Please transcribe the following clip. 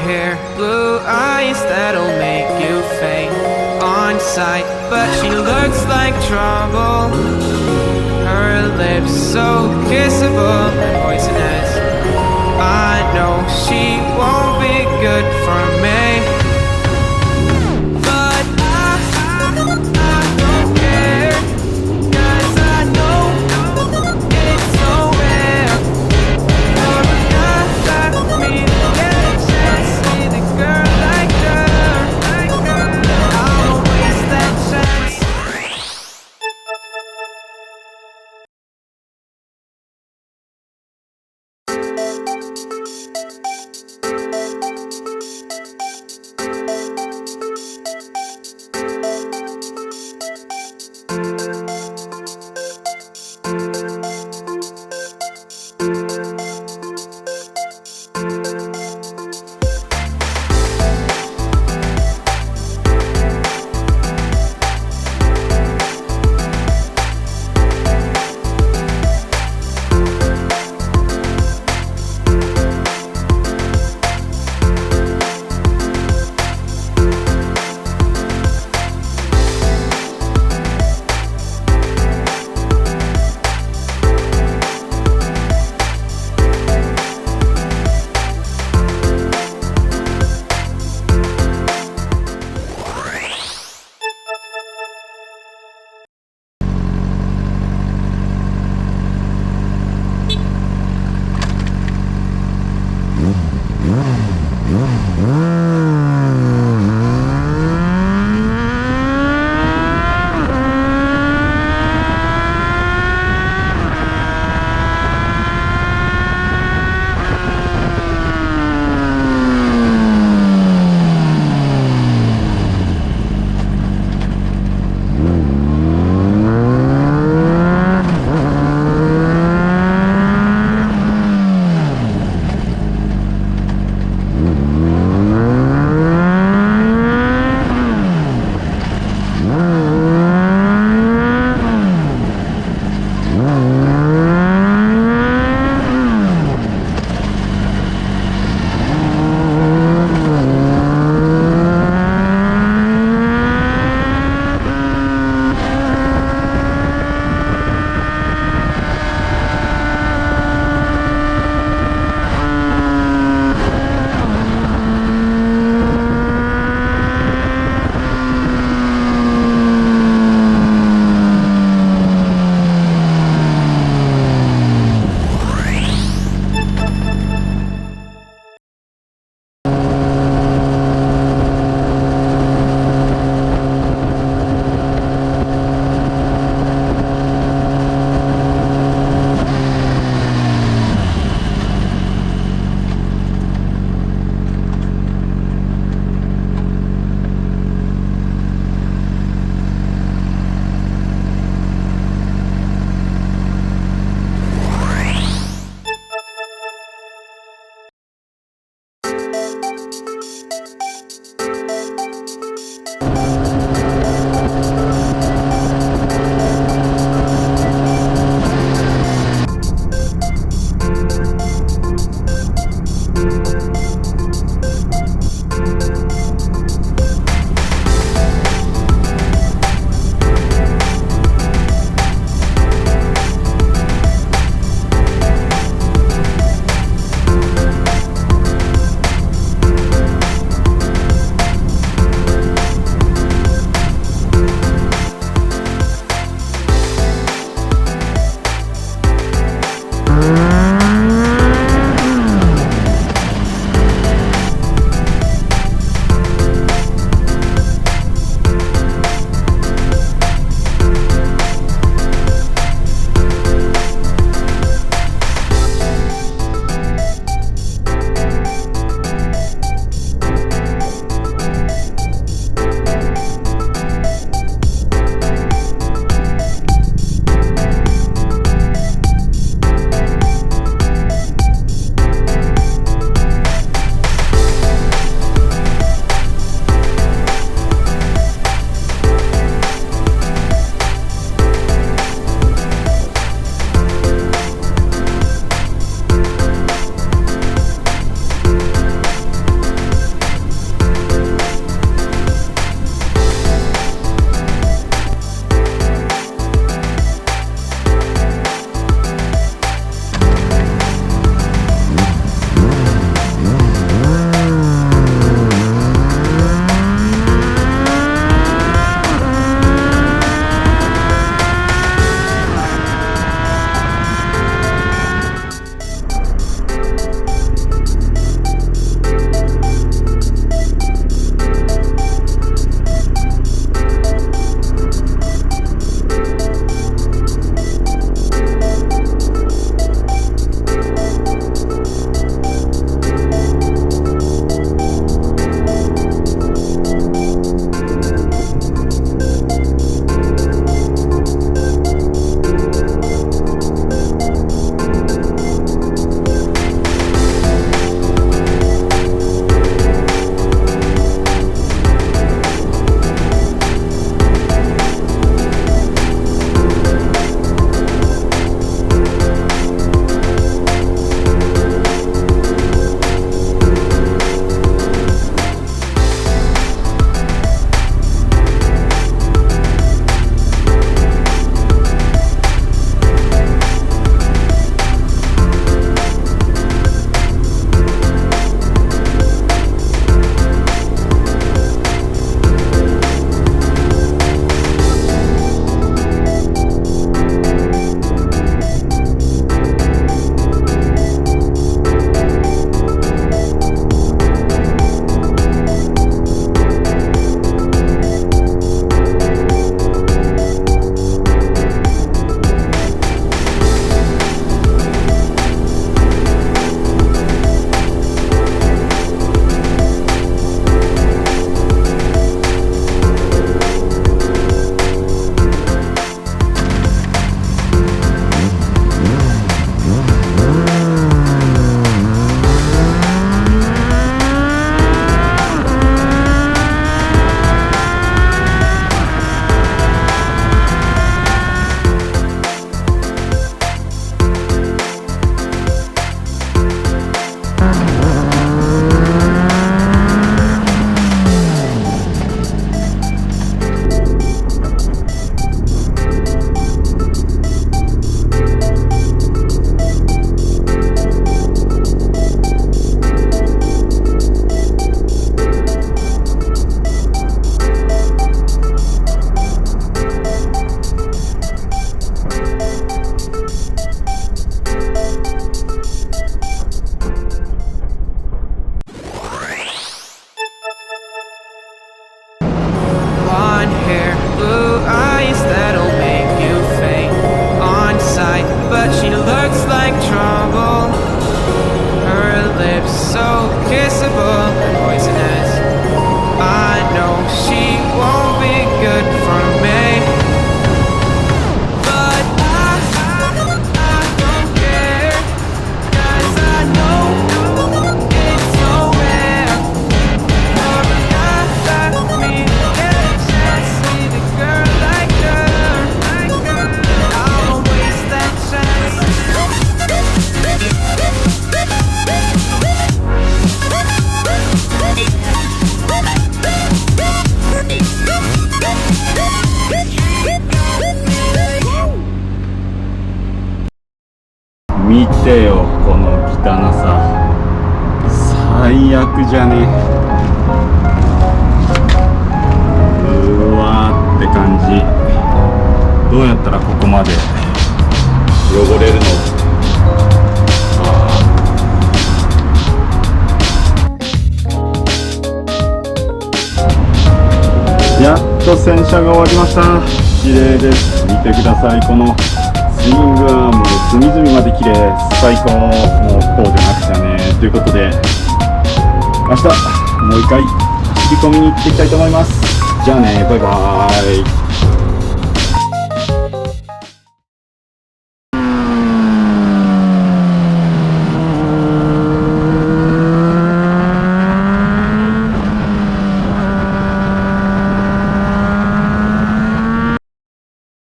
hair, blue eyes that'll make you faint on sight. But she looks like trouble. Her lips so kissable and poisonous. I know she won't be good for me. like trouble. Her lips so kissable and poisonous. I know she won't be good for me, but I don't care, 'cause I know it's so rare for a guy like me get a chance with a girl like her. I won't waste that chance. 見てよこの汚さ、最悪じゃね。うわーって感じ。どうやったらここまで汚れるの。やっと洗車が終わりました。綺麗です。見てください、このスイングアーム隅々まで綺麗。最高。もうこうでなくちゃね。ということで明日もう一回走り込みに行っていきたいと思います。じゃあね、バイバーイ。